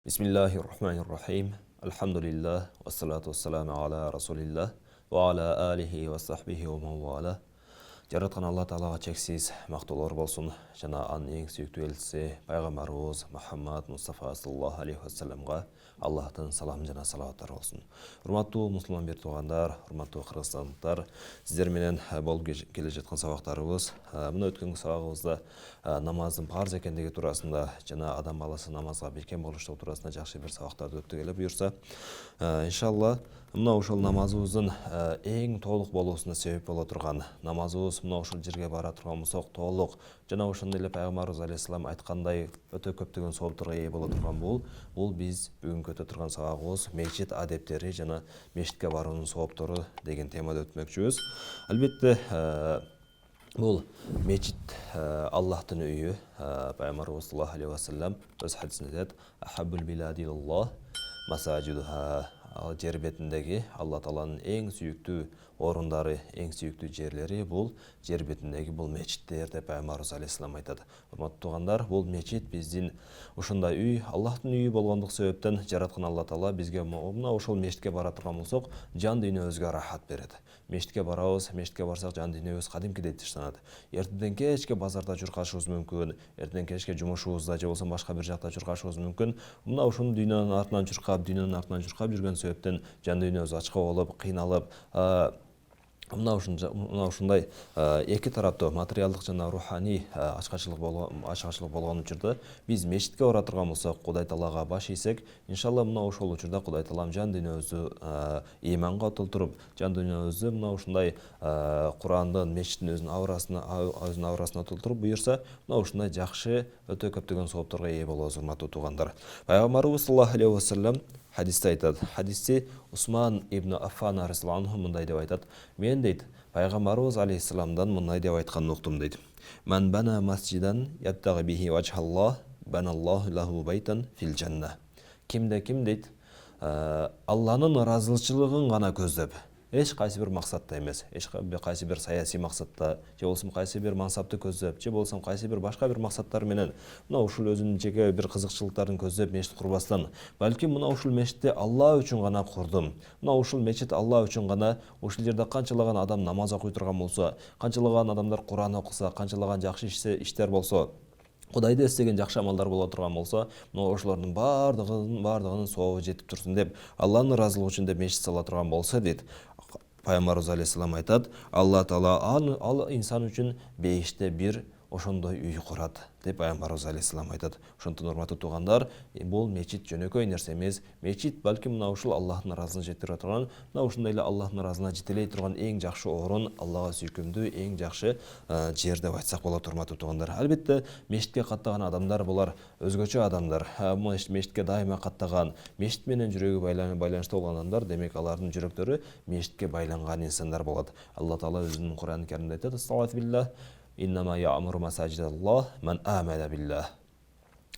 Бисмиллахир-рахманир-рахим. Алхамдулиллах, вассалату вассаламу аля расулиллах, ва аля алихи ва сахбихи ва мауала. Жаратқан Алла Тағалаға чексіз мақтаулар болсын. Жана аның ең сүйікті елшісі пайғамбарымыз Мұхаммад Мұстафа саллаллаху алейхи вассаламға Аллахтан салам жана салауаттар болсын. Урматтуу мұсылман бер туғандар, урматтуу қырғызстандықтар, сіздерменен болып келе жатқан сабақтарыбыз. Мына өткен сабағыбызда намаздың парыз екендігі турасында жана адам баласы намазға беркен болуштугу турасында жакшы бир сабактарды өттүк эле буюрса. Иншалла мына ушул намазыбыздын эң толук болуусуна себеп боло турган, намазыбыз мына ушул жерге бара турган болсок толук жана ошондой эле пайгамбарыбыз алейхиссалам айткандай өтө көптөгөн соопторго ээ боло турган бул биз бүгүнкү өтө турган сабагыбыз мечит адептери жана мечитке баруунун сооптору деген темада өтмөкчүбүз. Албетте бул мечит Аллахтын үйү. Пайгамбарыбыз саллаллаху алейхи вассалам өз хадисинде айтат: "Ахаббул билади илаллах масажидуха". Жер бетиндеги Алла Тааланын эң сүйүктүү орундары, эң сүйүктүү жерлери бул жер бетиндеги бул мечиттер деп Пайгамбарыбыз алейхиссалам айтат. Урматтуу туугандар, бул мечит биздин ушундай үй, Аллахтын үйү болгондук себептен жараткан Алла Таала бизге мына ошол мечитке бара турган болсок, жан дүйнөбүзгө рахат берет. Мечитке барабыз, мечитке барсак жан дүйнөбүз кадимкидей тынчтанат. Эртеден кечке базарда чуркашыбыз мүмкүн, эртеден кечке жумушубузда же болбосо башка бир жакта чуркашыбыз мүмкүн. Мына ушуну дүйнөнүн артынан чуркап жүргөн себептен жан дүйнөбүз ачка болуп, кыйналып, мына ушундай эки тараптуу материалдык жана руханий ачкачылык болгон учурда биз мечитке бара турган болсок, Кудай Таалага баш ийсек, иншалла мына ошол учурда Кудай Таалам жан дүйнөбүздү ыйманга толтуруп, жан дүйнөбүздү мына ушундай Курандын, мечиттин өзүнүн аурасына толтуруп буюрса, мына ушундай жакшы өтө көптөгөн соопторго ээ болобуз, урматтуу туугандар. Пайгамбарыбыз саллаллаху алейхи вассалам хадисте айтат. Хадисте Усман ибн Аффан разияллаху анху мындай деп айтат: "Мен дейт, пайгамбарыбыз алейхиссаламдан мындай деп айтканын уктум" дейт. "Ман бана масжидан яттаги бихи ваджхаллах, баналлаху лаху байтан фил жанна". Кимде ким дейт, Алланын ыраазычылыгын гана көздөп, эч кайсы бир максатта эмес, эч кайсы бир саясий максатта, же болбосо кайсы бир мансапты көздөп, же болбосо кайсы бир башка бир максаттар менен мына ушул өзүнүн жеке бир кызыкчылыктарын көздөп мечит курбастан, балким мына ушул мечитти Алла үчүн гана курдум. Мына ушул мечит Алла үчүн гана, ушул жерде канчалаган адам намаз окуй турган болсо, канчалаган адамдар Куран окуса, канчалаган жакшы иштер болсо, Кудайды эстеген жакшы амалдар боло турган болсо, мына ошолордун бардыгынын сообу жетип турсун деп, Алланын ыраазылыгы үчүн деп мечит сала турган болсо дейт. Пайгамбарыбыз алейхиссалам айтат: "Алла Таала ал инсан үчүн бейиште бир ошондой үй курат" деп Пайгамбарыбыз алейхиссалам айтат. Ошондон урматтуу туугандар, бул мечит жөнөкөй нерсе эмес. Мечит балким мына ушул Аллахтын ыраазылыгын жеткире турган, мына ушундай эле Аллахтын ыраазылыгына жетелей турган эң жакшы орун, Аллага сүйкүмдүү эң жакшы жер деп айтсак болот, урматтуу туугандар. Албетте мечитке каттаган адамдар булар өзгөчө адамдар. Мечитке дайыма каттаган, мечит менен жүрөгү байланыштуу болгон адамдар, демек алардын жүрөктөрү мечитке байланган инсандар болот. Алла Таала өзүнүн Куран Каримде айтат: "Астагфируллах, иннама я'муру масажидаллах ман амана биллах".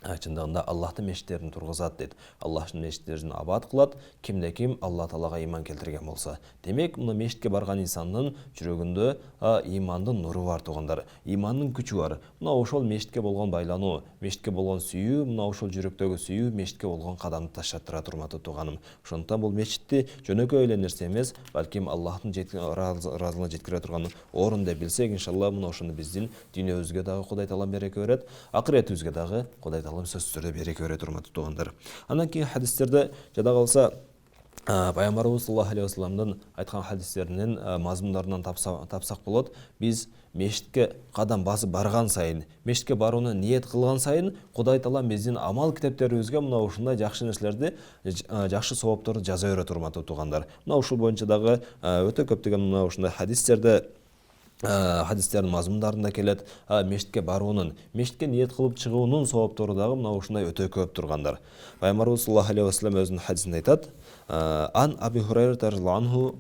Чындыгында Аллахтын мечиттерин тургузат дейт. Аллахтын мечиттерин абад кылат кимде ким Алла Таалага ыйман келтирген болсо. Демек, мына мечитке барган инсандын жүрөгүндө ыймандын нуру бар, туугандар. Ыймандын күчү бар. Мына ошол мечитке болгон байлануу, мечитке болгон сүйүү, мына ошол жүрөктөгү сүйүү мечитке болгон кадамды таштатырат, урматтуу тууганым. Ошондуктан бул мечитти жөнөкөй эле нерсе эмес, балким Аллахтын ыраазылыгына жеткире турган орун деп билсек, иншалла мына ошону биздин дүйнөбүзгө дагы Кудай Таалам береке берет, акыретибизге дагы Кудай Таалам сөзсүз түрдө береке берет, урматтуу туугандар. Андан кийин хадистерде жада калса Пайгамбарыбыз саллаллаху алейхи вассаламдын айткан хадистеринин мазмундарынан тапсак болот. Биз мечитке кадам басып барган сайын, мечитке барууну ниет кылган сайын, Кудай Таалам биздин амал китептерибизге мына ушундай жакшы нерселерди, жакшы соопторду жаза берет, урматтуу туугандар. Мына ушул боюнча дагы өтө көптөгөн мына ушундай хадистердин мазмундарында келет. Мечитке баруунун, мечитке ниет кылып чыгуунун сооптору дагы мына ушундай өтө көп тургандар. Пайгамбарыбыз саллаллаху алейхи вассалам өзүнүн хадисинде айтат: "Ан Аби Хурайра разияллаху анху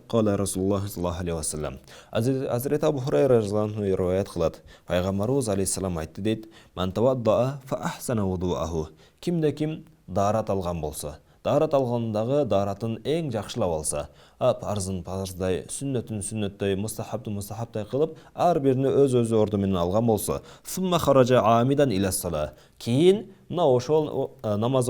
кала Расулуллах саллаллаху алейхи вассалам". Азирет Абу Хурайра разияллаху анху риваят кылат. Пайгамбарыбыз алейхиссалам айтты дейт: "Ман таваддаа фа ахсана вудуаху". Кимде ким даарат алган болсо, даарат алгандагы дааратын эң жакшылап алса, парзын парздай, сүннөтүн сүннөтдөй, мустахабтын мустахабтай кылып, ар бирини өз орду менен алган болсо, сумма хаража амидан ила сала. Кийин мына ошол намаз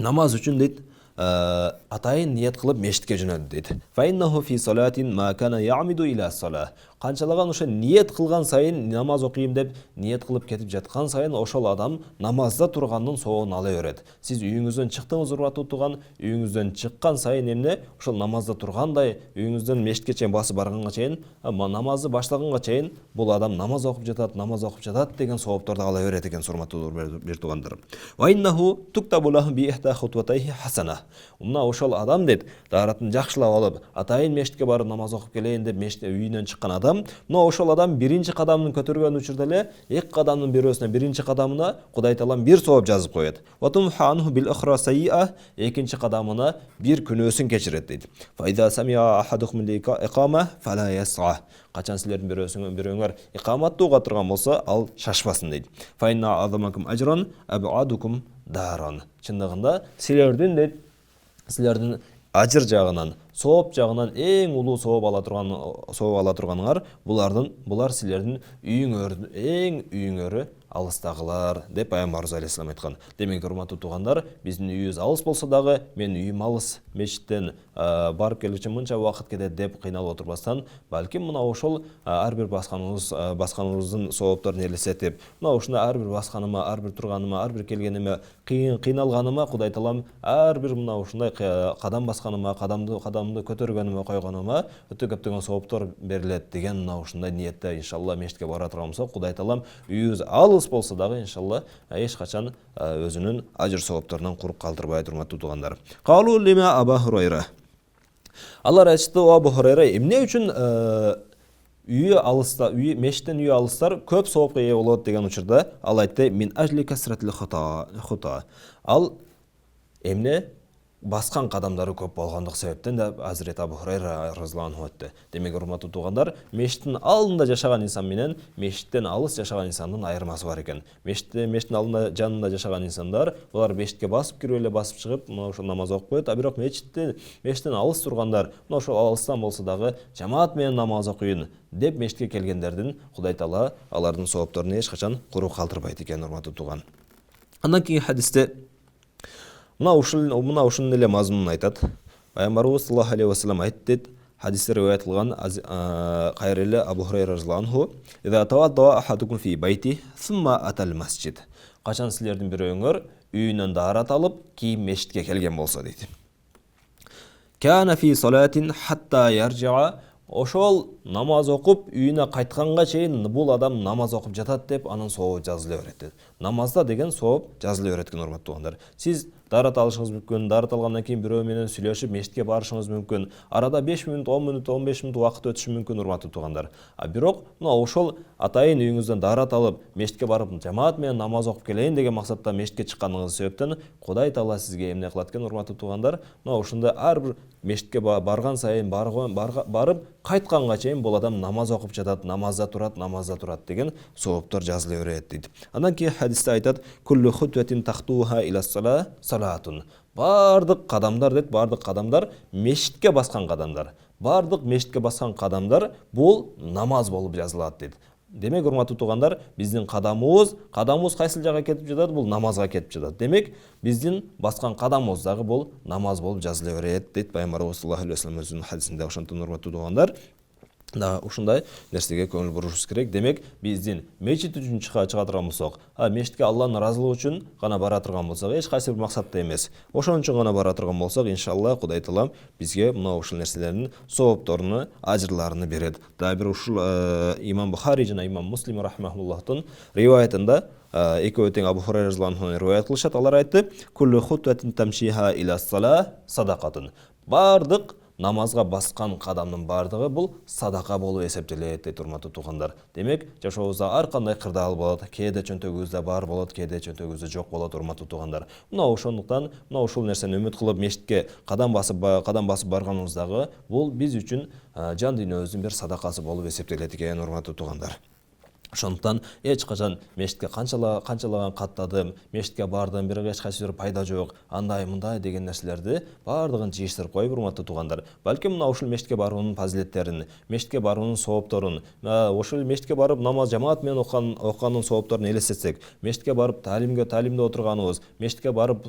намаз үшін дейді атайын ниет қылып мешітке жөнелді дейді. Фаиннаху фи салатин ма кана яъмиду иля сала. Қаншалаған ошо ниет қылған сайын намаз оқимын деп ниет қылып кетіп жатқан сайын ошол адам намазда тұрғанның соғын ала береді. Сіз үйіңізден шықтыңыз, урматтуу туған, үйіңізден шыққан сайын эмне ошол намазда тұрғандай, үйіңізден мешітке чейин басып барганга чейин, намазды баштаганга чейин бул адам намаз окуп жатат деген сооптарды ала берет экен, урматтуу бир туугандар. Ва иннаху туктабу лаху би ихта хутватайхи хасана. Мына ошол адам дейт, дааратын жакшылап алып, атайын мешітке барып намаз окуп келейин деп мешітте үйүнөн чыккан адам, мына ошол адам биринчи кадамын көтөргөн учурда эле эки кадамдын бирөөсүнө биринчи кадамына Кудай Таалам бир сооп жазып коет. Ватум ханху бил ихра сайиа, экинчи кадамына бир күнөөсүн кечирет дейт. Файда самия ахадукум икама фала яса. Качан силердин бирөөңөр икаматты уга турган болсо, ал шашпасын дейт. Файна азамакум ажран абадукум даран. Чындыгында силердин ажыр жагынан, сооп жагынан эң улуу сооп ала турганыңар булар силердин үйүңөрү алыстагылар деп Пайгамбарыбыз алейхиссалам айткан. Демек, урматтуу туугандар, биздин үйүбүз алыс болсо дагы, мен үйүм алыс, мешіттен барып келгенче мынча убакыт кетет деп кыйналып отурбастан, балким мына ошол ар бир басканыбыздын соопторун элестетип, мына ушундай ар бир басканыма, ар бир турганыма, ар бир келгениме, кыйналганыма Кудай Таалам ар бир мына ушундай кадам басканыма, кадамды көтөргөнүмө, койгонума өтө көптөгөн сооптор берилет деген мына ушундай ниетте иншалла мешитке бара турган болсок, Кудай Таалам үйүбүз алыс болсо дагы иншалла эч качан өзүнүн ажыр соопторунан курук калтырбайт, урматтуу туугандар. Калу лима Абу Хурайра. Алар айтышты, Абу Хурайра, эмне үчүн үйү алыста, мешіттен үйү алыстар көп соопко ээ болот деген учурда ал айтты, мин ажли касратил хута. Ал эмне басқан кадамдары көп болгондук себептен да Азирет Абу Хурайра разияллаху айтты. Демек, урматтуу туугандар, мешіттин алдында жашаган инсан менен мешіттен алыс жашаган инсандын айырмасы бар экен. Мешіттин алдында жанында жашаган инсандар, булар мешитке басып кирип эле басып чыгып, мына ошол намаз окуп коет. А бирок мешіттен алыс тургандар, мына ошол алыстан болсо дагы жамаат менен намаз окуйын деп мешитке келгендердин Кудай Таала алардын соопторун эч качан курук калтырбайт экен, урматтуу туган. Андан кийинки хадисте мына ушунун эле мазмунун айтат. Пайгамбарыбыз саллаллаху алейхи вассалам айтты, хадисте риwayat кылган кайрылы Абу Хурайра разияллаху анху, "Иза тавадда ахадукум фи байти, сумма атал масжид." Качан силердин бирөөңөр үйүнөн даарат алып, кийин мешитке келген болсо дейт. Кана фи салатин хатта яржиа. Ошол намаз окуп үйүнө кайтканга чейин бул адам намаз окуп жатат деп анын сообу жазыла берет. Намазда деген сооп жазыла берет экен, урматтуу туугандар. Сиз даарат алышыңыз мүмкүн, даарат алгандан кийин бирөө менен сүйлөшүп мешитке барышыңыз мүмкүн. Арада 5 мүнөт, 10 мүнөт, 15 мүнөт убакыт өтүшү мүмкүн, урматтуу туугандар. А бирок мына ошол атайын үйүңүздөн даарат алып, мешитке барып жамаат менен намаз окуп келейин деген максатта мешитке чыкканыңыз себептен Кудай Таала сизге эмне кылат экен, урматтуу туугандар? Мына ушундай ар бир мешитке барган сайын барып кайтканга чейин бул адам намаз окуп жатат, намазда турат деген сооптор жазыла берет дейт. Андан кийин хадисте айтат, куллу хутватин тахтуха ила салатун. Бардык кадамдар дейт, бардык кадамдар мешитке баскан кадамдар. Бардык мешитке баскан кадамдар бул намаз болуп жазылат дейт. Демек, урматтуу туугандар, биздин кадамыбыз кайсыл жакка кетип жатат? Бул намазга кетип жатат. Демек, биздин баскан кадамыбыз дагы бул намаз болуп жазыла берет дейт Пайгамбарыбыз саллаллаху алейхи вассалам өзүнүн хадисинде. Ошондон, урматтуу туугандар, ушундай нерсеге көңүл бурушубуз керек. Демек, биздин мечит үчүн чыга турган болсок, мечитке Алланын ыраазылыгы үчүн гана бара турган болсок, эч кайсы бир максатта эмес, ошон үчүн гана бара турган болсок, иншалла Кудай Таалам бизге мына ушул нерселердин соопторуну, ажырларını берет. Дагы бир ушул Имам Бухари жана Имам Муслим рахмахуллахтын риwayatында экөө тең Абу Хурайра разияллаху анху риwayat кылышат. Алар айтты, куллу хутватин тамшиха иля сала садакатун. Бардык намазга баскан кадамдын бардыгы бул садака болуп эсептелет дейт, урматтуу туугандар. Демек, жашообузда ар кандай кырдаал болот, кээде чөнтөгүбүздө бар болот, кээде чөнтөгүбүздө жок болот, урматтуу туугандар. Мына ошондуктан мына ушул нерсени үмүт кылып мешитке кадам басып барганыбыздагы бул биз үчүн жан дүйнөбүздүн бир садакасы болуп эсептелет экен, урматтуу туугандар. Ошондуктан эч качан мешитке канчалаган каттадым, мешитке бардым, бирок эч кайсы бир пайда жок, андай мындай деген нерселерди баардыгын жыйыштырып коюп, урматтуу туугандар, балким мына ушул мешитке баруунун фазилеттерин, мешитке баруунун соопторун, ошол мешитке барып намаз жамаат менен окуганын соопторун элестетсек, мешитке барып таалимде отурганыбыз, мешитке барып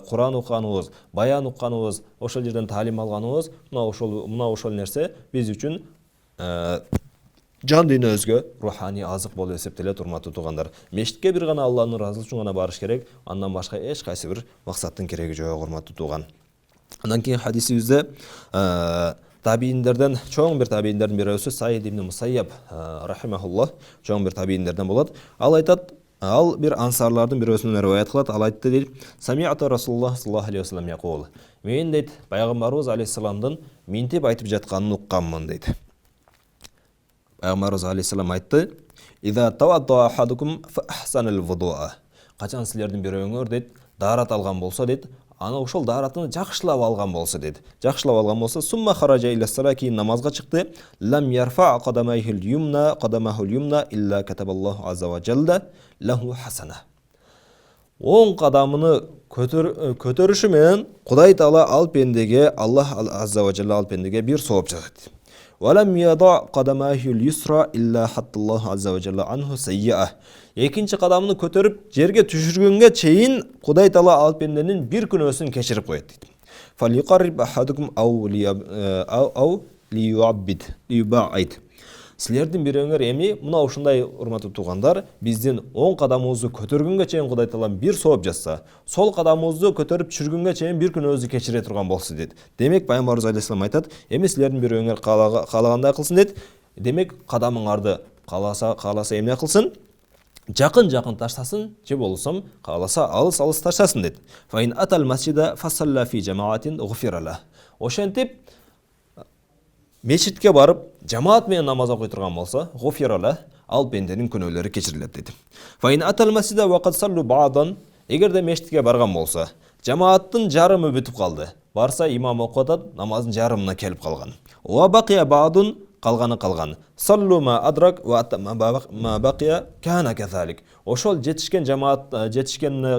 Куран укуганыбыз, баян укуганыбыз, ошол жерден таалим алганыбыз, мына ошол нерсе биз үчүн жан дүйнөбүзгө руханий азык болуп эсептелет, урматтуу туугандар. Мешитке бир гана Алланын ыраазылыгы үчүн гана барыш керек, андан башка эч кайсы бир максаттын кереги жок, урматтуу тууган. Андан кийин хадисибизде табииндерден, чоң бир табииндердин бирөөсү Саид ибн Мусайяб рахимахуллах, чоң бир табииндерден болот. Ал айтат, ал бир ансарлардын бирөөсүнөн риваят кылат, ал айтты дейт: "Сами'ату Расулуллах саллаллаху алейхи вассалам якул". Мен дейт, пайгамбарыбыз алейхиссаламдын минтип айтып жатканын укканмын дейт. Пайгамбарыбыз алейхиссалам айтты: "Иза тавадда ахадукум фа ахсанал вудуа". Качан силердин бирөөңөр дейт, даарат алган болсо дейт, аны ошол дааратын жакшылап алган болсо дейт. Жакшылап алган болсо, сумма хаража иля сала, кийин намазга чыкты, лам ярфа кадамайхил юмна илля катабаллаху азза ва жалла лаху хасана. Оң кадамыны көтөрүшү менен Кудай Таала ал пендеге, Аллах азза ва жалла ал пендеге бир сооп жазат. Валам яда кадамайхил юсра илля хатталлаху азза ва жалла анху сайяа. Экинчи кадамын көтөрүп жерге түшүргөнгө чейин Кудай Таала ал пенденин бир күнөөсүн кечирип коет дейт. Фалиқарриб ахадукум ау лиюаббид. Силердин бирөөңөр эми мына ушундай, урматтуу туугандар, биздин оң кадамыбызды көтөргөнгө чейин Кудай Таала бир сооп жазса, сол кадамыбызды көтөрүп түшүргөнгө чейин бир күнөөбүздү кечире турган болсо дейт. Демек пайгамбарыбыз алейхиссалам айтат: "Эми силердин бирөөңөр каалагандай кылсын" дейт. Демек кадамыңарды кааласа эмне кылсын? Жакын таштасын, же болсом кааласа алыс таштасын дейт. Фаин атал масжида фасалла фи жамаатин гуфирала. Ошентип мешитке барып жамаат менен намаз окуй турган болсо, гуфирала, ал пенденин күнөөлөрү кечирилет дейт. Фаин атал масжида ва кад саллу ба'дан. Эгерде мешитке барган болсо, жамааттын жарымы бүтүп калды. Барса имам окуп атат, намаздын жарымына келип калган. Ва бакия ба'дун, калган. Саллу ма адрак ва ма бакия кана казалик. Ошол жетишкен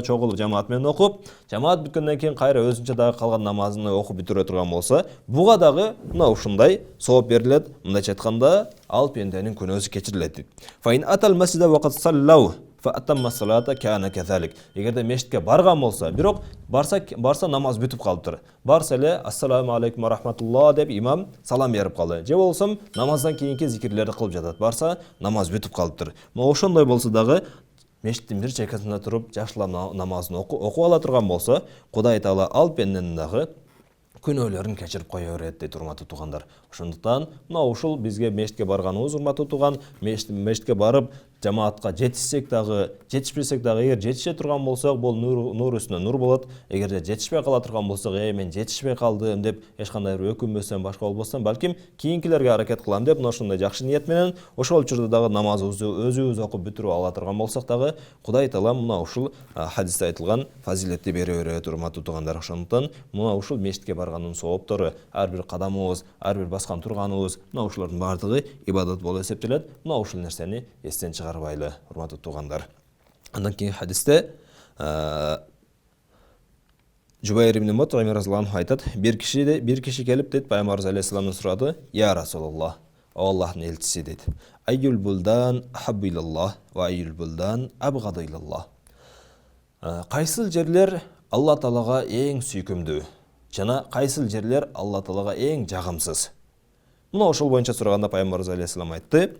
чогулуп жамаат менен окуп, жамаат бүткөндөн кийин кайра өзүнчө дагы калган намазын окуп бүтүрө турган болсо, буга дагы мына ушундай сооп берилет. Мындайча айтканда, ал пенденин күнөөсү кечирилет дейт. Фаин атал масжида ва кад саллау фа атамма салата кана казалик. Эгерде мешитке барган болсо, бирок барса намаз бүтүп калыптыр. Барса эле ассаламу алейкум ва рахматуллах деп имам салам берип калды. Же болсом намаздан кийинки зикирлерди кылып жатат. Барса намаз бүтүп калыптыр. Мына ошондой болсо дагы мешиттин бир чекасында туруп жакшылап намазын окуп ала турган болсо, Кудай Таала ал пенденин дагы күнөөлөрүн кечирип кое берет дейт, урматтуу туугандар. Ошондуктан мына ушул бизге мешитке барганыбыз, урматтуу тууган, мешитке барып жамаатка жетишсек дагы, жетишпесек дагы, эгер жетише турган болсок, бул нур үстүнө нур болот. Эгерде жетишпей кала турган болсок, мен жетишпей калдым деп эч кандай бир өкүнбөстөн, башка болбостон, балким кийинкилерге аракет кылам деп мына ошондой жакшы ниет менен ошол учурда дагы намазыбызды өзүбүз окуп бүтүрүп ала турган болсок дагы, Кудай Таала мына ушул хадисте айтылган фазилетти бере берет, урматтуу туугандар. Ошондуктан мына ушул мешитке барганын сооптору, ар бир кадамыбыз, ар бир баскан турганыбыз, мына ушулардын баардыгы ибадат болуп эсептелет. Мына ушул нерсени эстен чыгарбайлы, урматтуу туугандар. Андан кийин хадисте Жубайр ибн Мут'им разияллаху анху айтат: бир киши келип дейт, пайгамбарыбыз алейхиссаламдан сурады: "Я Расулуллах, о Аллахтын элчиси" дейт. "Айюл булдан ахаббу илаллах ва айюл булдан абгаду илаллах". Кайсыл жерлер Алла Таалага эң сүйкүмдүү жана кайсыл жерлер Алла Таалага эң жагымсыз? Мына ошол боюнча сураганда пайгамбарыбыз алейхиссалам айтты: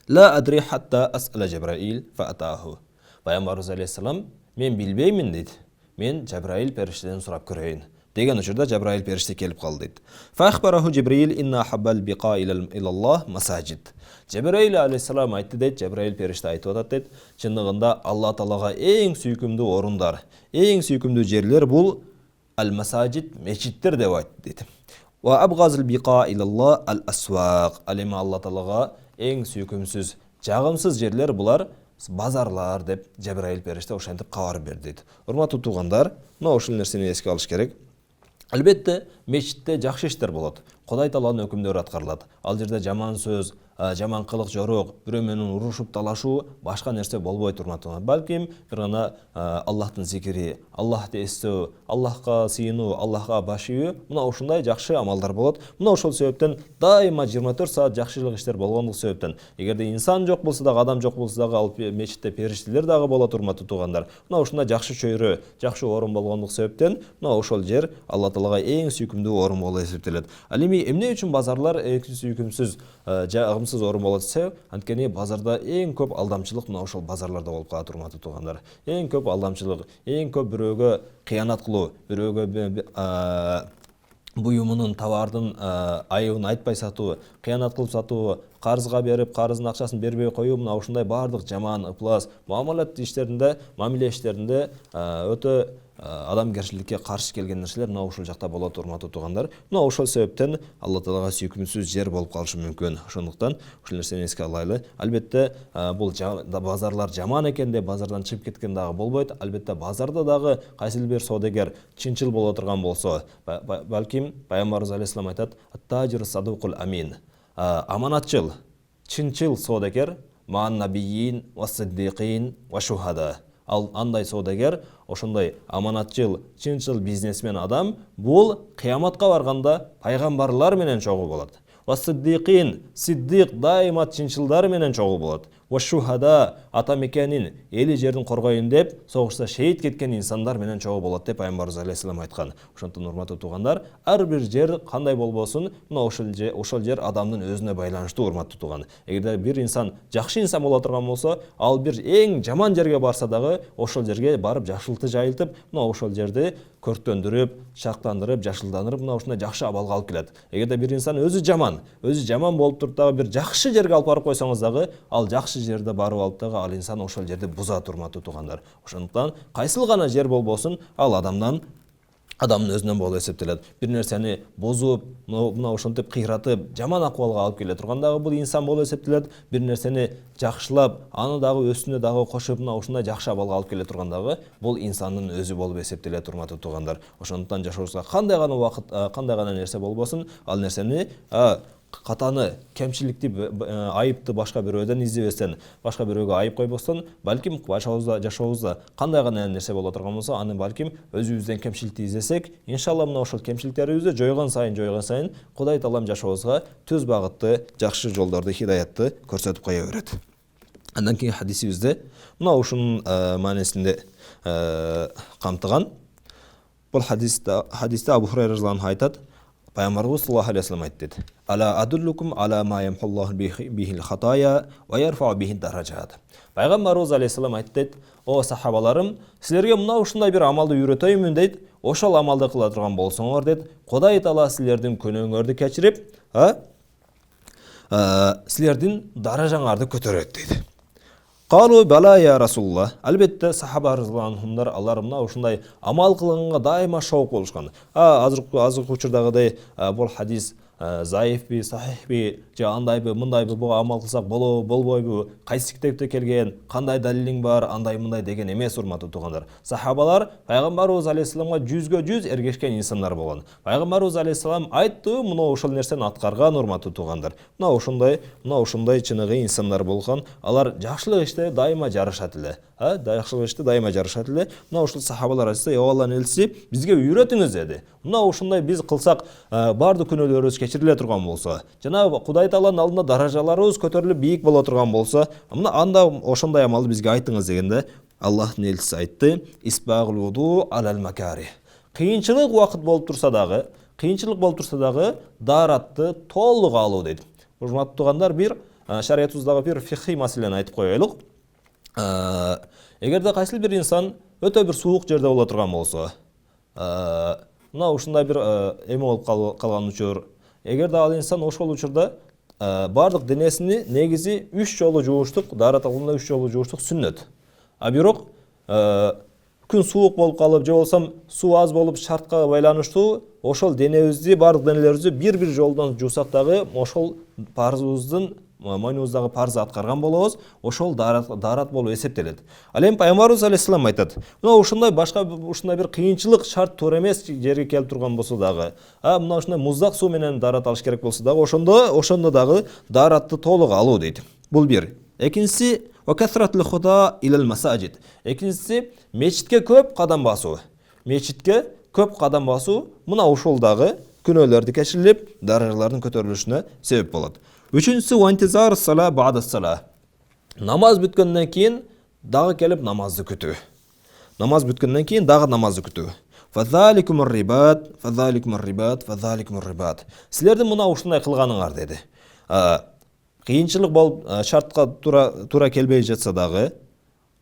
"Ла адри хатта ас'ала Жабраил фа атаху". Пайгамбарыбыз алейхиссалам: "Мен билбеймин" дейт. "Мен Жабраил периштеден сурап көрөйүн" деген учурда Жабраил периште келип калды дейт. Фа ахбараху Жибрил инна хаббал биқа илаллах масажид. Жабраил алейхиссалам айтты дейт, Жабраил периште айтып атат дейт, чындыгында Алла Таалага эң сүйкүмдүү орундар, эң сүйкүмдүү жерлер бул ал-масажид, мечиттер деп айтты дейт. Ва абгазил биқа илаллах ал-асвақ. Ал эми Алла Таалага эң сүйкүмсүз, жагымсыз жерлер булар базарлар деп Жабраил периште ошентип кабар берди дейт. Урматтуу туугандар, мына ушул нерсени эске алыш керек. Албетте, мечитте жакшы иштер болот. Кудай Тааланын өкүмдөрү аткарылат. Ал жерде жаман сөз, жаманкылык жорок, бирөө менен урушуп талашуу башка нерсе болбойт урматтуу. Балким бир гана Аллахтын зикири, Аллахты эстөө, Аллахка сыйынуу, Аллахка баш ийүү, мына ушундай жакшы амалдар болот. Мына ошол себептен дайыма 24 саат жакшылык иштер болгондук себептен, эгерде инсан жок болсо дагы, адам жок болсо дагы, ал мечитте периштелер дагы болот урматтуу туугандар. Мына ушундай жакшы чөйрө, жакшы орун болгондук себептен, мына ошол жер Алла Таалага эң сүйкүмдүү орун болуп эсептелет. Ал эми эмне үчүн базарлар сүйкүмсүз, жагымсыз орун болот десе, анткени базарда эң көп алдамчылык мына ошол базарларда болуп калат урматтуу туугандар. Эң көп алдамчылык, эң көп бирөөгө кыянат кылуу, бирөөгө буюмунун товардын айыбын айтпай сатуу, кыянат кылып сатуу, карызга берип, карыздын акчасын бербей коюу, мына ушундай баардык жаман, ыплас, мамиле иштеринде өтө адамгерчиликке каршы келген нерселер мына ушул жакта болот урматтуу туугандар. Мына ошол себептен Алла Таалага сүйкүмсүз жер болуп калышы мүмкүн. Ошондуктан ушул нерсени эске алайлы. Албетте бул базарлар жаман экен деп базардан чыгып кеткен дагы болбойт. Албетте базарда дагы кайсыл бир содагер чынчыл боло турган болсо, балким Пайгамбарыбыз алейхиссалам айтат: "Ат-таджир садукул амин." Аманатчыл, чынчыл содагер маан набийин ва сиддиқин ва шухада. Ал андай содагер, ошондой аманатчыл, чынчыл бизнесмен адам бул кыяматка барганда пайгамбарлар менен чогуу болот. Ва сиддиқин, сиддиқ дайыма чынчылдар менен чогуу болот. Ва шухада, ата мекенин, эли жердин коргоюн деп согушта шейит кеткен инсандар менен чогуу болот деп Пайгамбарыбыз алейхиссалам айткан. Ошондон урматтуу туугандар, ар бир жер кандай болбосун, мына ошол жер адамдын өзүнө байланыштуу урматтуу тууган. Эгерде бир инсан жакшы инсан боло турган болсо, ал бир эң жаман жерге барса дагы ошол жерге барып жакшылыкты жайылтып, мына ошол жерди көрктөндүрүп, шарктандырып, жашылдандырып, мына ушундай жакшы абалга алып келет. Эгерде бир инсан өзү жаман болуп туруп дагы бир жакшы жерге алып барып койсоңуз дагы, ал жакшы жерде барып алып дагы ал инсан ошол жерди бузат урматтуу туугандар. Ошондуктан кайсыл гана жер болбосун, ал адамдын өзүнөн болуп эсептелет. Бир нерсени бузуп, мына ошентип кыйратып, жаман акыбалга алып келе тургандагы бул инсан болуп эсептелет. Бир нерсени жакшылап, аны дагы өсүнө дагы кошуп, мына ушундай жакшы абалга алып келе тургандагы бул инсандын өзү болуп эсептелет урматтуу туугандар. Ошондуктан жашообузга кандай гана убакыт, кандай гана нерсе болбосун, ал нерсени катаны, кемчиликти, айыпты башка бирөөдөн издебестен, башка бирөөгө айып койбостон, балким жашообузда кандай гана нерсе боло турган болсо, аны балким өзүбүздөн кемчиликти издесек, иншалла мына ошол кемчиликтерибизди жойгон сайын Кудай Таалам жашообузга түз багытты, жакшы жолдорду, хидаятты көрсөтүп кое берет. Андан кийин хадисибизде мына ушунун маанисинде камтыган. Бул хадисте Абу Хурайра радhiyallahu anh айтат: Пайгамбарыбыз саллаллаху алейхи вассалам айтты: "Ала адуллукум ала ма ямхуллаху бихил хатая ва ярфау бихи даражат." Пайгамбарыбыз алейхиссалам айтты: "О сахабаларым, силерге мына ушундай бир амалды үйрөтөйүнмүн" дейт. "Ошол амалды кыла турган болсоңор" дейт, "Кудай Таала силердин күнөөңөрдү кечирип, силердин даражаңарды көтөрөт" дейт. Калу бала я Расулуллах. Албетте сахаба радhiyallahu алар мына ушундай амал кылганга дайыма шоук болушкан. Азыркы учурдагыдай бул хадис заифби, сахихби, же андайбы, мындайбы, буга амал кылсак болобу, болбойбу, кайсы китепте келген, кандай далилиң бар, андай мындай деген эмес урматтуу туугандар. Сахабалар Пайгамбарыбыз алейхиссаламга 100% эргешкен инсандар болгон. Пайгамбарыбыз алейхиссалам айтты, мына ошол нерсени аткарган урматтуу туугандар. Мына ошондой чыныгы инсандар болгон. Алар жакшылык иште дайыма жарышат эле. Жакшылык иште дайыма жарышат эле. Мына ошол сахабалар айтса: "О Алланын элчиси, бизге үйрөтүңүз" деди. Мына ушундай биз кылсак, баардык күнөөлөрүбүз кечириле турган болсо, жана Кудай Тааланын алдында даражаларыбыз көтөрүлүп бийик боло турган болсо, мына анда ошондой амалды бизге айтыңыз дегенде, Аллахтын элчиси айтты: "Исбагул вуду алал макари." Кыйынчылык убакыт болуп турса дагы, дааратты толук алуу дейт. Урматтуу туугандар, бир шариятыбыздагы бир фихи маселени айтып коелук. Эгерде кайсыл бир инсан өтө бир суук жерде боло турган болсо, мына ушундай бир эме болуп калган учур, эгерде ал инсан ошол учурда бардык денесини негизи 3 жолу жууштук, даарат алганда 3 жолу жууштук сүннөт. А бирок күн суук болуп калып, же болсо суу аз болуп шартка байланыштуу, ошол денебизди, бардык денелерибизди бир жолдон жуусак дагы ошол парызыбыздын мойнубуздагы парз аткарган болобуз, ошол дарат болуп эсептелет. Ал эми пайгамбарыбыз алейхиссалам айтат, мына ушундай башка ушундай бир кыйынчылык шарт туура эмес жерге келип турган болсо дагы, мына ушундай муздак суу менен дарат алыш керек болсо дагы, ошондо дагы даратты толук алуу дейт. Бул бир. Экинчиси экинчиси мечитке көп кадам басуу. Мечитке көп кадам басуу мына ушул дагы күнөөлөрдү кечирилип, даражалардын көтөрүлүшүнө себеп болот. Үчүнчүсү намаз бүткөндөн кийин дагы келип намазды күтүү. Намаз бүткөндөн кийин дагы намазды күтүү. Силердин мына ушундай кылганыңар деди. Кыйынчылык болуп шартка туура келбей жатса дагы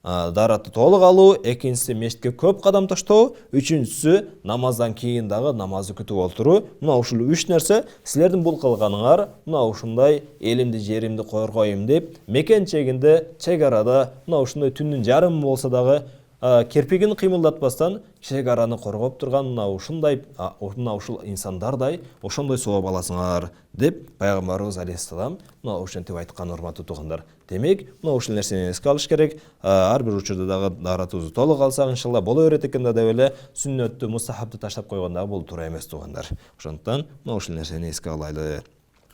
даратты толук алуу, экинчиси мечитке көп кадам таштоо, үчүнчүсү намаздан кийин дагы намазды күтүп отуруу. Мына ушул 3 нерсе силердин бул кылганыңар мына ушундай элимди жеримди коргойм деп мекен чегинде, чек арада мына ушундай түндүн жарымы болсо дагы кирпигин кыймылдатпастан чек араны коргоп турган мына ушул инсандардай ошондой сооп аласыңар деп пайгамбарыбыз алейхиссалам мына ошентип айткан, урматтуу туугандар. Демек, мына ушул нерсени эске алыш керек. Ар бир учурда дагы даратыбызды толук алсак, иншалла боло берет экен да деп эле сүннөттү, мустахабты таштап койгондагы бул туура эмес туугандар. Ошондуктан мына ушул нерсени эске алайлы.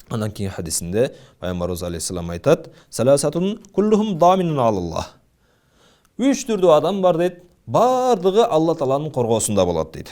Андан кийин хадисинде пайгамбарыбыз алейхиссалам айтат: "Саласатун куллухум даминун алаллах." 3 түрдүү адам бар дейт, бардыгы Алла Тааланын коргоосунда болот дейт.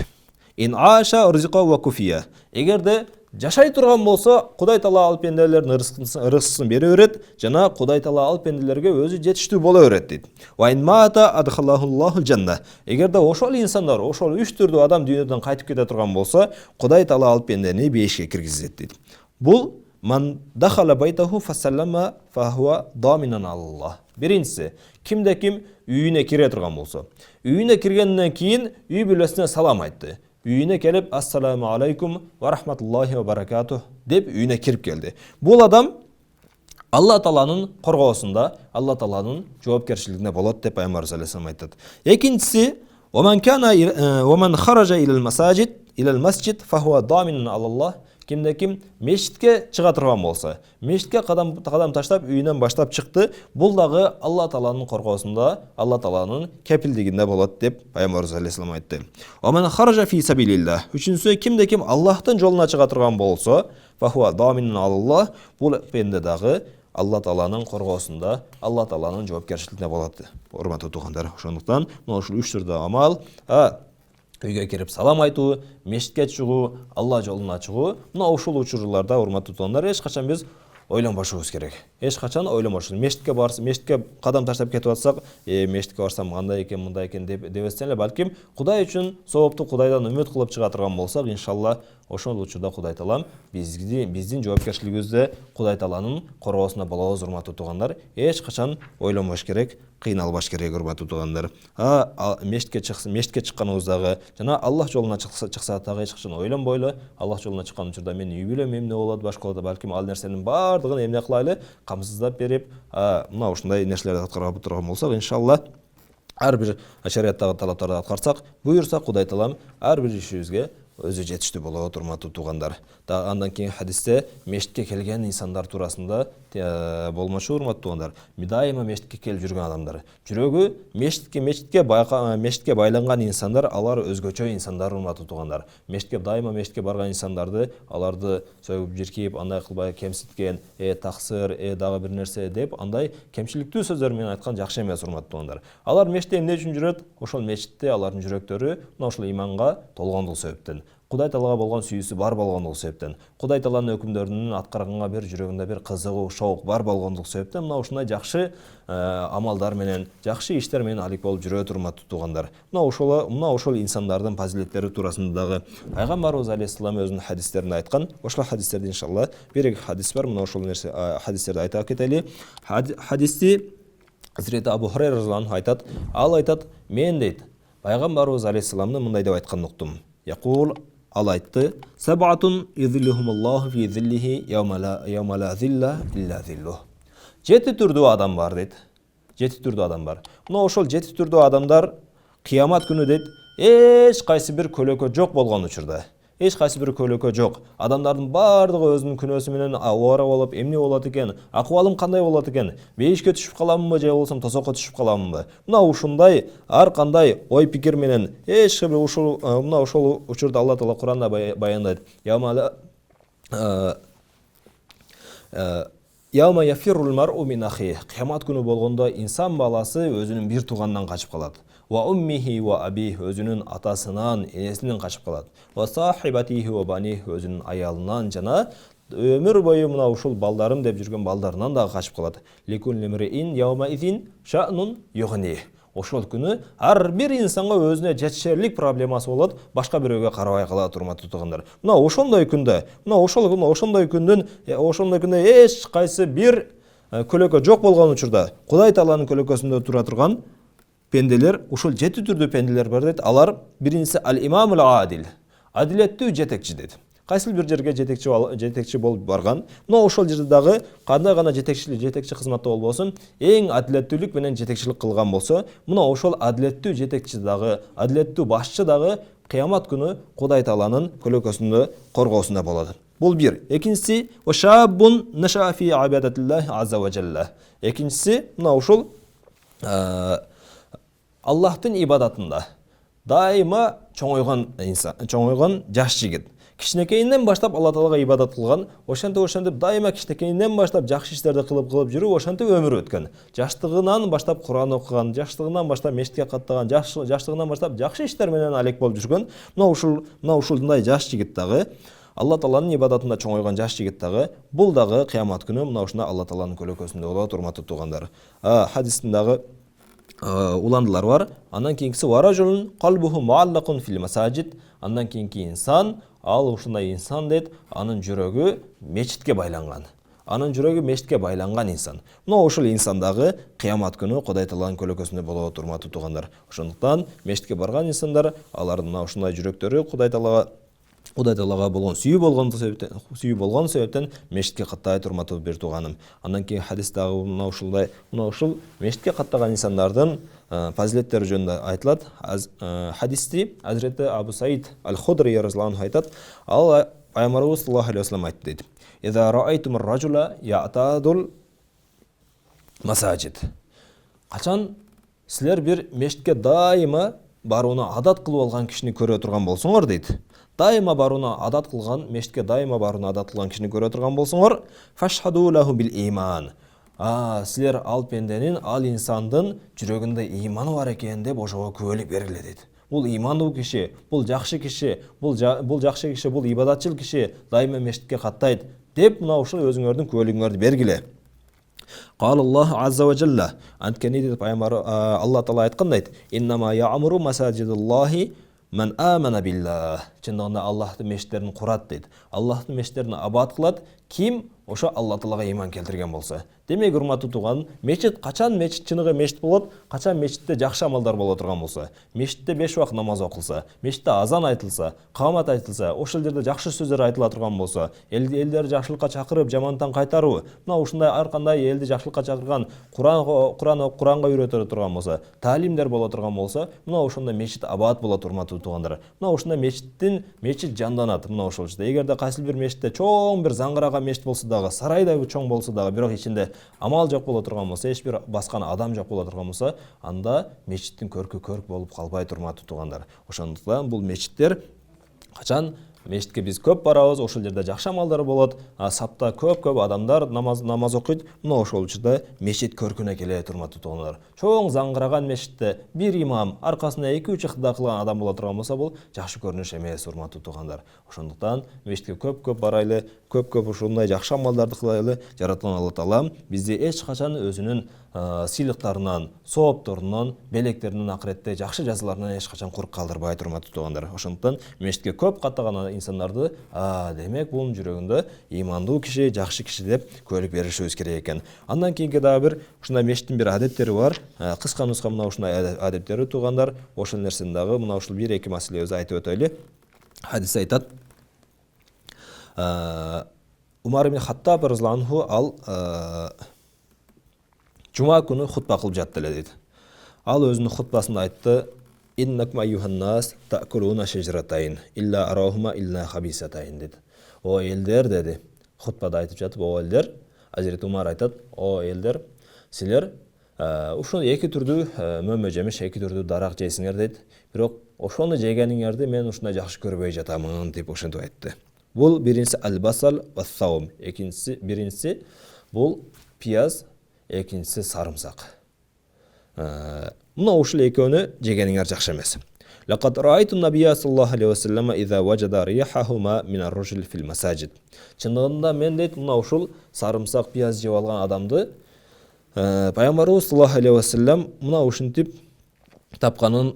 Ин аша ризqa ва куфия. Эгерде жашай турган болсо, Кудай Таала ал пенделердин ырыскысын бере берет, жана Кудай Таала ал пенделерге өзү жетиштүү боло берет дейт. Ва ин мата адхалахуллахул жанна. Эгерде ошол инсандар, ошол 3 түрдүү адам дүйнөдөн кайтып кете турган болсо, Кудай Таала ал пендени бейишке киргизет дейт. Бул ман дахала байтаху фасаллама фахуа даминан аллах. Биринчиси, кимде ким үйүнө кире турган болсо, үйүнө киргенден кийин үй бүлөсүнө салам айтты. Үйүнө келип ассаламу алейкум ва рахматуллахи ва баракатух деп үйүнө кирип келди. Бул адам Алла Тааланын коргоосунда, Алла Тааланын жоопкерчилигинде болот деп пайгамбарыбыз алейхиссалам айтат. Экинчиси, ومن خرج إلى المسجد فهو ضامن على الله. Кимде ким мешитке чыга турган болсо, мешитке кадам таштап үйүнөн баштап чыкты, бул дагы Алла Тааланын коргоосунда, Алла Тааланын кепилдигинде болот деп пайгамбарыбыз алейхиссалам айтты. Оман хаража фи сабилилlah. Үчүнчүсү, кимде ким Аллахтын жолуна чыга турган болсо, фахуа даминун алаллах, бул пенде дагы Алла Тааланын коргоосунда, Алла Тааланын жоопкерчилигинде болот. Урматтуу туугандар, ошондуктан ушул 3 түрдүү амал, үйгө кирип салам айтуу, мешитке чыгуу, Алла жолуна чыгуу, мына ушул учурларда, урматтуу туугандар, эч качан биз ойлонбошубуз керек. Эч качан ойлонбошубуз. Мешитке кадам таштап кетип атсак, мешитке барсам кандай экен, мындай экен деп дебестен эле, балким Кудай үчүн соопту Кудайдан үмүт кылып чыга турган болсак, иншалла ошол учурда Кудай Таалам биздин жоопкерчилигибизде Кудай Тааланын коргоосунда болобуз, урматтуу туугандар. Эч качан ойлонбош керек, кыйналбаш керек, урматтуу туугандар. Мешитке чыкканыбыздагы жана Аллах жолуна чыкса дагы эч качан ойлонбойлу. Аллах жолуна чыккан учурда мен үй бүлөм эмне болот, башка болот, балким ал нерсенин бардыгын эмне кылайлы, камсыздап берип, мына ушундай нерселерди аткарып турган болсак, иншалла ар бир шариаттагы талаптарды аткарсак, буюрса Кудай Таалам ар бир ишибизге өзү жетиштүү болот, урматтуу туугандар. Андан кийин хадисте мешитке келген инсандар туурасында болмошу, урматтуу туугандар. Дайыма мешитке келип жүргөн адамдар. Жүрөгү мешитке байланган инсандар, алар өзгөчө инсандар, урматтуу туугандар. Дайыма мешитке барган инсандарды, аларды сөгүп жиркип, андай кылбай кемситкен, таксыр, дагы бир нерсе деп, андай кемчиликтүү сөздөр менен айткан жакшы эмес, урматтуу туугандар. Алар мешитте эмне үчүн жүрөт? Ошол мешитте алардын жүрөктөрү мына ошол иманга толгондук себептен, Кудай Таалага болгон сүйүүсү бар болгондук себептен, Кудай Тааланын өкүмдөрүнүн аткарганга бир жүрөгүндө бир кызыгуу, шоук бар болгондук себептен мына ушундай жакшы амалдар менен, жакшы иштер менен алик болуп жүрөт, урматтуу туугандар. Мына ошол инсандардын фазилеттери туурасында дагы пайгамбарыбыз алейхиссалам өзүнүн хадистеринде айткан. Ошол хадистерди иншалла бир хадис бар, мына ошол нерсе хадистерди айта кетели. Хадисти Hazreti Abu Hurayra разияллаху анху айтат. Ал айтат, мен дейт, пайгамбарыбыз алейхиссаламды мындай деп айткан уктум. Якул, ал айтты: "Саб'атун изиллухумуллаху фи зиллихи яума ла зилла илля зиллух." 7 түрдүү адам бар дейт. 7 түрдүү адам бар. Мына ошол 7 түрдүү адамдар кыямат күнү дейт, эч кайсы бир көлөкө жок болгон учурда, Эч кайсы бир көлөкө жок. Адамдардын бардыгы өзүнүн күнөөсү менен оора болуп, эмне болот экен, акыбалым кандай болот экен, бейишке түшүп каламынбы же болбосо тосокко түшүп каламынбы. Мына ушундай ар кандай ой пикир менен эч бир ошол учурда Алла Таала Куранда баяндайт. Яума яфиррул мар'у мин ахи. Кыямат күнү болгондо инсан баласы өзүнүн бир тууганынан качып калат. Ва уммихи ва аби, өзүнүн атасынан, энесинен качып калат. Ва сахибатихи ва бани, өзүнүн аялынан жана өмүр бою мына ушул балдарым деп жүргөн балдарынан дагы качып калат. Ликулли мриин яума изин шаънун югни. Ошол күнү ар бир инсанга өзүнө жетишерлик проблемасы болот, башка бирөөгө карабай калат, урматтуу туугандар. Мына ошондой күндө, ошондой күндө эч кайсы бир көлөкө жок болгон учурда Кудай Тааланын көлөкөсүндө тура турган пенделер, ушул 7 түрдүү пенделер бар дейт. Алар биринчиси ал-имамул адил, адилеттүү жетекчи дейт. Кайсы бир жерге жетекчи болуп барган. Мына ошол жерде дагы кандай гана жетекчи кызматта болбосун, эң адилеттүүлүк менен жетекчилик кылган болсо, мына ошол адилеттүү жетекчи дагы, адилеттүү башчы дагы кыямат күнү Кудай Тааланын көлөкөсүндө коргоосунда болот. Бул бир. Экинчиси шаббун наша фи ибадатиллахи азза ва жалла. Экинчиси мына ушул Аллахтын ибадатында дайыма чоңойгон жаш жигит. Кичинекейинен баштап Алла Таалага ибадат кылган, ошентип дайыма кичинекейинен баштап жакшы иштерди кылып жүрүп, ошентип өмүр өткөн. Жаштыгынан баштап Куран окуган, жаштыгынан баштап мешитке каттаган, жаштыгынан баштап жакшы иштер менен алек болуп жүргөн. Мына ушундай жаш жигит дагы, Алла Тааланын ибадатында чоңойгон жаш жигит дагы, бул дагы кыямат күнү мына ушундай Алла Тааланын көлөкөсүндө болот, урматтуу туугандар. Хадистин дагы уландылар бар. Андан кийинкиси варажулун калбуху муаллакун фил масажид. Андан кийинки инсан, ал ушундай инсан дейт, анын жүрөгү мечитке байланган. Инсан. Мына ошол инсан дагы кыямат күнү Кудай Тааланын көлөкөсүндө болот, урматтуу туугандар. Ошондуктан мечитке барган инсандар, алардын мына ушундай жүрөктөрү Кудай Таалага болгон сүйүү болгон себептен мешитке каттайт, урматтуу бир тууганым. Андан кийин хадистагы мына ушул мешитке каттаган инсандардын фазилеттери жөнүндө айтылат. Хадисти Азирети Абу Саид Аль-Худри разияллаху анху айтат. Ал пайгамбарыбыз саллаллаху алейхи вассалам айтты дейт. Иза раайтумур ражула я'тадул масажид. Качан силер бир мешитке дайыма барууну адат кылып алган кишини көрө турган болсоңор дейт. Дайыма барууну адат кылган, мешитке дайыма барууну адат кылган кишини көрө турган болсоңор, фашхаду лаху бил иман. Силер ал пенденин, ал инсандын жүрөгүндө иманы бар экен деп ошого күбөлүк бергиле дейт. Бул имандуу киши, бул жакшы киши, бул ибадатчыл киши дайыма мешитке каттайт деп мына ушул өзүңөрдүн күбөлүгүңөрдү бергиле. Аллаху азза ва жалла. Анткени деп пайгамбар Алла Таала айткандай: "Иннама я'муру масажидаллахи ман амана биллах." Чындыгында Аллахтын мешиттерин курат дейт. Аллахтын мешиттерин абад кылат ким ошо Алла Таалага иман келтирген болсо. Демек, урматтуу тууган, качан мечит чыныгы мечит болот? Качан мечитте жакшы амалдар боло турган болсо. Мечитте 5 убакыт намаз окулса, мечитте азан айтылса, камат айтылса, ошол жерде жакшы сөздөр айтыла турган болсо, элдерди жакшылыкка чакырып, жамандыктан кайтаруу, мына ушундай ар кандай элди жакшылыкка чакырган, Куранга үйрөтө турган болсо, таалимдер боло турган болсо, мына ошондой мечит абад болот, урматтуу туугандар. Мына ушундай мечит жанданат. Мына ошол жерде эгерде кайсы бир мечитте чоң бир заңгыраган мечит болсо дагы, сарайдай чоң болсо дагы, бирок ичинде амал жок боло турган болсо, эч бир баскан адам жок боло турган болсо, анда мечиттин көркү көрк болуп калбайт, урматтуу туугандар. Ошондуктан бул мечиттер качан мечитке биз көп барабыз, ошол жерде жакшы амалдар болот, сапта көп адамдар намаз окуйт. Мына ошол учурда мечит көркүнө келет, урматтуу туугандар. Чоң заңгыраган мечитте бир имам аркасына 2-3 ыкта кылган адам боло турган болсо, бул жакшы көрүнүш эмес, урматтуу туугандар. Ошондуктан мечитке көп барайлы, көп ушундай жакшы амалдарды кылайлы. Жараткан Алла Таала бизди эч качан өзүнүн сыйлыктарынан, соопторунан, белектеринен акыретте жакшы жазаларынан эч качан кур калтырбайт, урматтуу туугандар. Ошондуктан мечитке көп каттаган инсандарды, демек бунун жүрөгүндө имандуу киши, жакшы киши деп көрүп беришибиз керек экен. Андан кийинки дагы бир ушундай мечиттин бир адеттери бар. Кыска нуска мына ушундай адеттери туугандар. Ошол нерсени дагы мына ушул 1-2 маселебизди айтып өтөлү. Хадис айтат. Умар ибн Хаттаб разияллаху анху ал жума күнү хутба кылып жатты эле дейт. Ал өзүнүн хутбасында айтты: иннакум айюханнас таакулуна шежратайн илля арахума илля хабисатайн деді. О елдер деді, хутбада айтып жатып, о елдер, Hazreti Umar айтады, о елдер, силер ушул эки түрдүү мөмө жемиш, эки түрдүү дарак жейсиңер дейт. Бирок ошону жегениңерди мен ушундай жакшы көрбөй жатамын деп ошентип айтты. Бул биринчиси албасал ва саум, биринчиси бул пияз, экинчиси сарымсак. Мына ушул экөөнү жегениңер жакшы эмес. Лaqad ra'aytu an-nabiyya sallallahu aleyhi ve sellem iza wajada rihahuma min ar-rujul fil masajid. Чындыгында мен дейт, мына ушул сарымсак, пияз жеп алган адамды Пайгамбарыбыз саллаллаху алейхи ва саллям мына ушинтип тапканын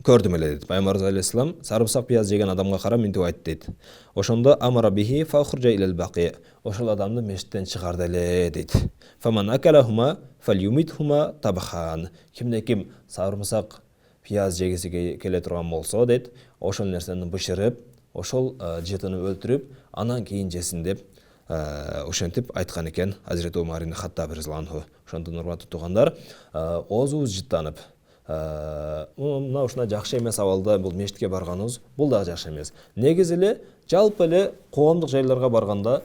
көрдүм эле дейт. Пайгамбарыбыз алейхиссалам сарымсак, пияз жеген адамга карап мынтип айтты дейт. Ошондо амара бихи фахуржа илал бaqi. Ошол адамды мешіттен чыгарды эле дейт. Фаман акалахума фалюмитхума табхан. Кимде ким сарымсак, пияз жегиси келе турган болсо дейт, ошол нерсени бышырып, ошол жытын өлтүрүп, анан кийин жесин деп ошентип айткан экен Hazreti Umar ибн Хаттаб разияллаху. Ошондон урматтуу туугандар, оозубуз жыттанып, мына ушундай жакшы эмес абалда бул мешитке барганыбыз, бул да жакшы эмес. Негизи эле жалпы эле коомдук жайларга барганда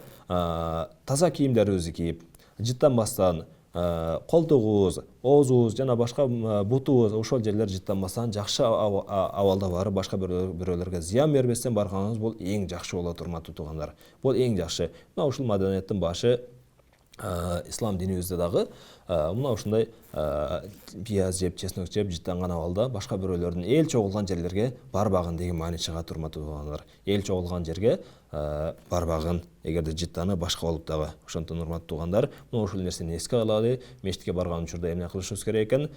таза кийимдерибизди кийип, жыттанбастан, колтугубуз, оозубуз жана башка бутубуз ошол жерлер жыттанбастан жакшы абалда барып, башка бирөөлөргө зыян бербестен барганыбыз бул эң жакшы болот, урматтуу туугандар. Бул эң жакшы. Мына ушул маданияттын башы ислам динибизде дагы мына ушундай пияз жеп, чеснок жеп жыттанган абалда башка бирөөлөрдүн эл чогулган жерлерге барбагын деген маани чыгат, урматтуу туугандар. Эл чогулган жерге барбагын, эгерде жыттаны башка болуп дагы. Ошондон урматтуу туугандар, мына ушул нерсени эске алалы, мешитке барган учурда эмне кылышыбыз керек экен?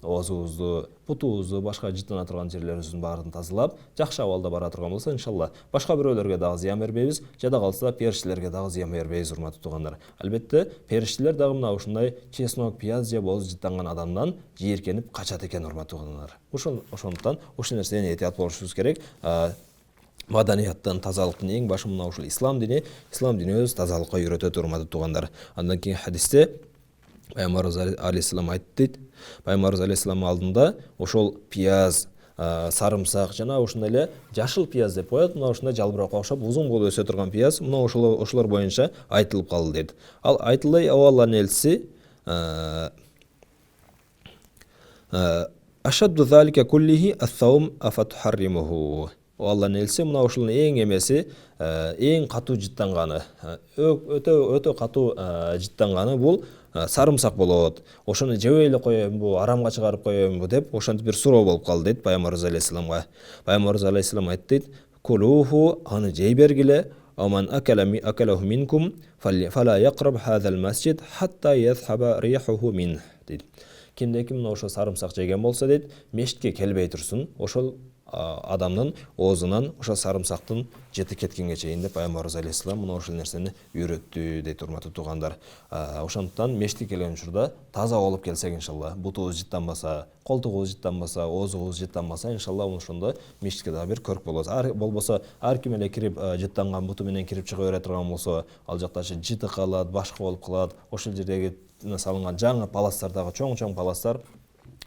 Оозубузду, бутубузду, башка жыттана турган жерлерибиздин баарын тазалап, жакшы абалда бара турган болсо, иншалла, башка бирөөлөргө дагы зыян бербейбиз, жада калса периштелерге дагы зыян бербейбиз, урматтуу туугандар. Албетте, периштелер дагы мына ушундай чеснок, пияз жеп ооз жыттанган адамдан жийиркенип качат экен, урматтуу туугандар. Ошондуктан ушул нерседен этият болушубуз керек. Маданияттын, тазалыктын эң башы мына ушул ислам дини өз тазалыкка үйрөтөт, урматтуу туугандар. Андан кийин хадисте Пайгамбарыбыз алейхиссалам айтты дейт. Пайгамбарыбыз алейхиссалам алдында ошол пияз, сарымсак жана ушундай эле жашыл пияз деп коет. Мына ушундай жалбыракка окшоп узун болуп өсө турган пияз, мына ошолор боюнча айтылып калды дейт. Ал айтылды, о Алланын элчиси, ашадду залика куллихи ас-саум афатухарримуху. О Алланын элчиси, мына ушунун эң эмеси, эң катуу жыттанганы, өтө катуу жыттанганы бул сарымсак болот. Ошону жебей эле коеюнбу, арамга чыгарып коеюнбу деп ошентип бир суроо болуп калды дейт Пайгамбарыбыз алейхиссаламга. Пайгамбарыбыз алейхиссалам айтты дейт: "Кулуху, аны жей бергиле, аман акалаху минкум фала яқраб хазал масжид хатта yazhaba рихуху мин." дейт. Кимде ким ошо сарымсак жеген болсо дейт, мешитке келбей турсун. Ошол адамдын оозунан ошо сарымсактын жети кеткенге чейин деп Пайгамбарыбыз алейхиссалам мына ошол нерсени үйрөттү дейт, урматтуу туугандар. Ошондуктан мешитке келген учурда таза болуп келсек, иншалла, бутубуз жыттанбаса, колтугубуз жыттанбаса, оозубуз жыттанбаса, иншалла ошондо мешитке дагы бир көрк болот. Болбосо ар ким эле кирип жыттанган буту менен кирип чыга бере турган болсо, ал жакта жыты калат, башка болуп калат. Ошол жердеги салынган жаңы паластардагы чоң паластар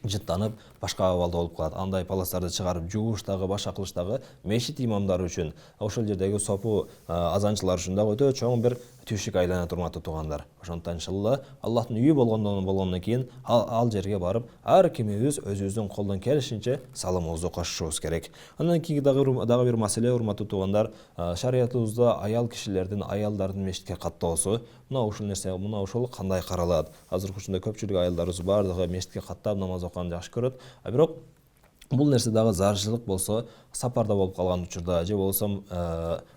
жыттанып башка абалда болуп калат. Андай паластарды чыгарып жууш дагы, башка кылыш дагы мешит имамдары үчүн, ошол жердеги сопу азанчылар үчүн дагы өтө чоң бир түйшүк айланат, урматтуу туугандар. Ошондуктан иншалла Аллахтын үйү болгондон кийин ал жерге барып, ар кимибиз өзүбүздүн колдон келишинче салымыбызды кошушубуз керек. Андан кийин дагы бир маселе, урматтуу туугандар, шариятыбызда аялдардын мешитке каттоосу, мына ушул нерсе, мына ушул кандай каралат? Азыркы учурда көпчүлүк аялдарыбыз бардыгы мешитке каттап намаз окуганды жакшы көрөт. Бирок бул нерсе дагы зарчылык болсо, сапарда болуп калган учурда, же болсом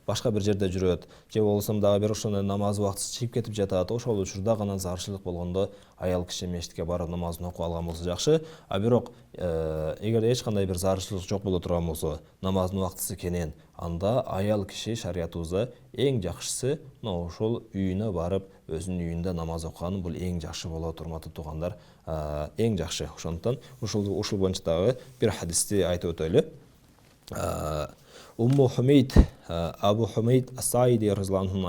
башка бир жерде жүрөт, же болсом дагы бир ошондой намаз убактысы чыгып кетип жатат, ошол учурда гана зарчылык болгондо аял киши мешитке барып намазын окуп алган болсо жакшы. Бирок эгер эч кандай бир зарчылык жок боло турган болсо, намаздын убактысы кенен, анда аял киши шариятыбызда эң жакшысы мына ошол үйүнө барып, өзүнүн үйүндө намаз окуган бул эң жакшы болот, урматтуу туугандар. Эң жакшы. Ошондуктан ушул боюнча дагы бир хадисти айтып өтөлү. Умму Хумейд, Абу Хумейд ас-Саиди разияллаху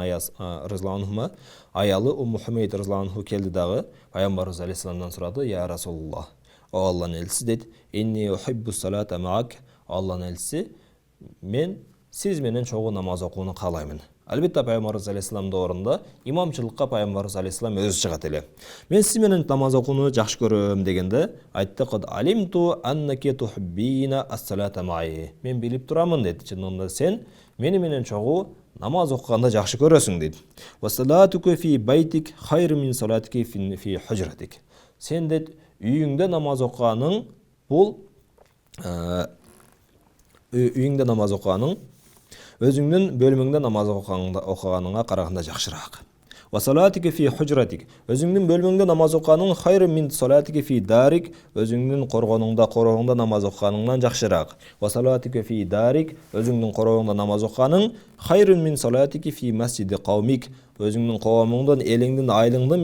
аялы Умму Хумейд разияллаху келди дагы Пайгамбарыбыз алейхиссаламдан сурады: "Я Расулуллах, Алланың елшісі деді: «Инни ухиббу салата маак». Алланың елшісі, мен сіз менен чогуу намаз окууну каалаймын. Албетте Пайгамбарыбыз алейхиссаламдын орунда имамчылыкка Пайгамбарыбыз алейхиссалам өзү чыгат эле. Мен сиз менен намаз окууну жакшы көрөм дегенде айтты: «Кад алимту аннаки тухиббина ас-салата маи». Мен билип турамын деди. Чындыгында сен мени менен чогуу намаз окуганды жакшы көрөсүң деди. «Ва салатука фи байтик хайру мин салатики фи хужратик». Сен дед үйүңдө намаз окуганың бул үйүңдө намаз окуганың өзүңдүн бөлмөңдө намаз окуганыңа караганда жакшыраак. «Ва салатики фи хужратик». Өзүңдүн бөлмөңдө намаз окуганың хайру мин салатики фи дарик. Өзүңдүн короогоңдо намаз окуганыңдан жакшыраак. «Ва салатики фи дарик». Өзүңдүн короогоңдо намаз окуганың хайру мин салатики фи масжиди каумик. Өзүңдүн коомуңдун, элиңдин, айылыңдын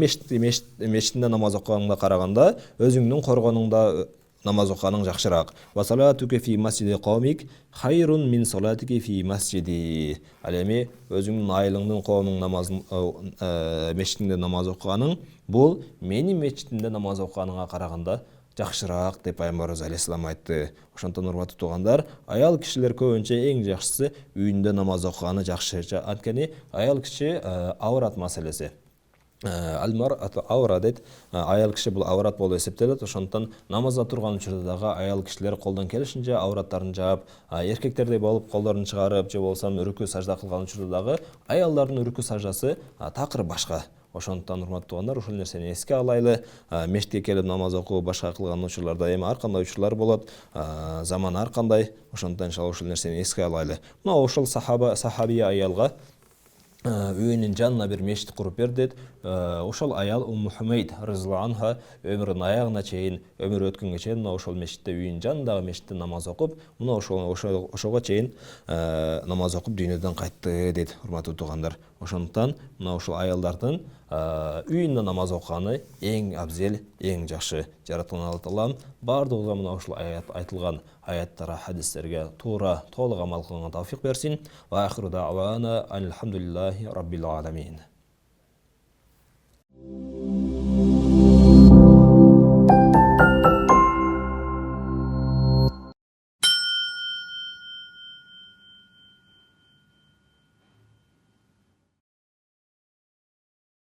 мешитинде намаз окуганыңга караганда өзүңдүн коргонуңда намаз окуганың жакшыраак. «Ва салатука фи масжиди каумик хайрун мин салатики фи масжиди». Ал эми өзүңдүн айылыңдын, коомуңдун мешитинде намаз окуганың бул менин мешитимде намаз окуганыңа караганда жакшыраак деп Пайгамбарыбыз алейхиссалам айтты. Ошондон урматтуу туугандар, аял кишилер көбүнчө эң жакшысы үйүндө намаз окуганы жакшы. Анткени аял киши аврат маселеси. Аура дейт. Аял киши бул аврат болуп эсептелет. Ошондон намазда турган учурда дагы аял кишилер колдон келишинче авраттарын жаап, эркектердей болуп колдорун чыгарып, же болсо үрүкү сажда кылган учурда дагы аялдардын үрүкү саждасы такыр башка. Ошондон урматтуу туугандар, ушул нерсени эске алайлы. Мешитке келип намаз окуу башка кылган учурларда эми ар кандай учурлар болот. Заман ар кандай. Ошондон иншалла ушул нерсени эске алайлы. Мына ушул сахабия аялга үйүнүн жанына бир мешит куруп бер деді. Ошол аял Умму Хумейд разияллаху анха өмүрүнүн аягына чейин, өмүрү өткөнгө чейин ошол мешитте, үйүнүн жанындагы мешитте намаз окуп, мына ошого чейин намаз окуп дүйнөдөн кайтты дейт, урматтуу туугандар. Ошондуктан мына ушул аялдардын үйүндө намаз окуганы эң абзел, эң жакшы. Жараткан Алла Таалам бардыгыбызга мына ушул айтылган аяттарга, хадистерге туура, толук амал кылганга тавфик берсин. Ва ахиру даъвана алхамдулиллахи раббил аламин.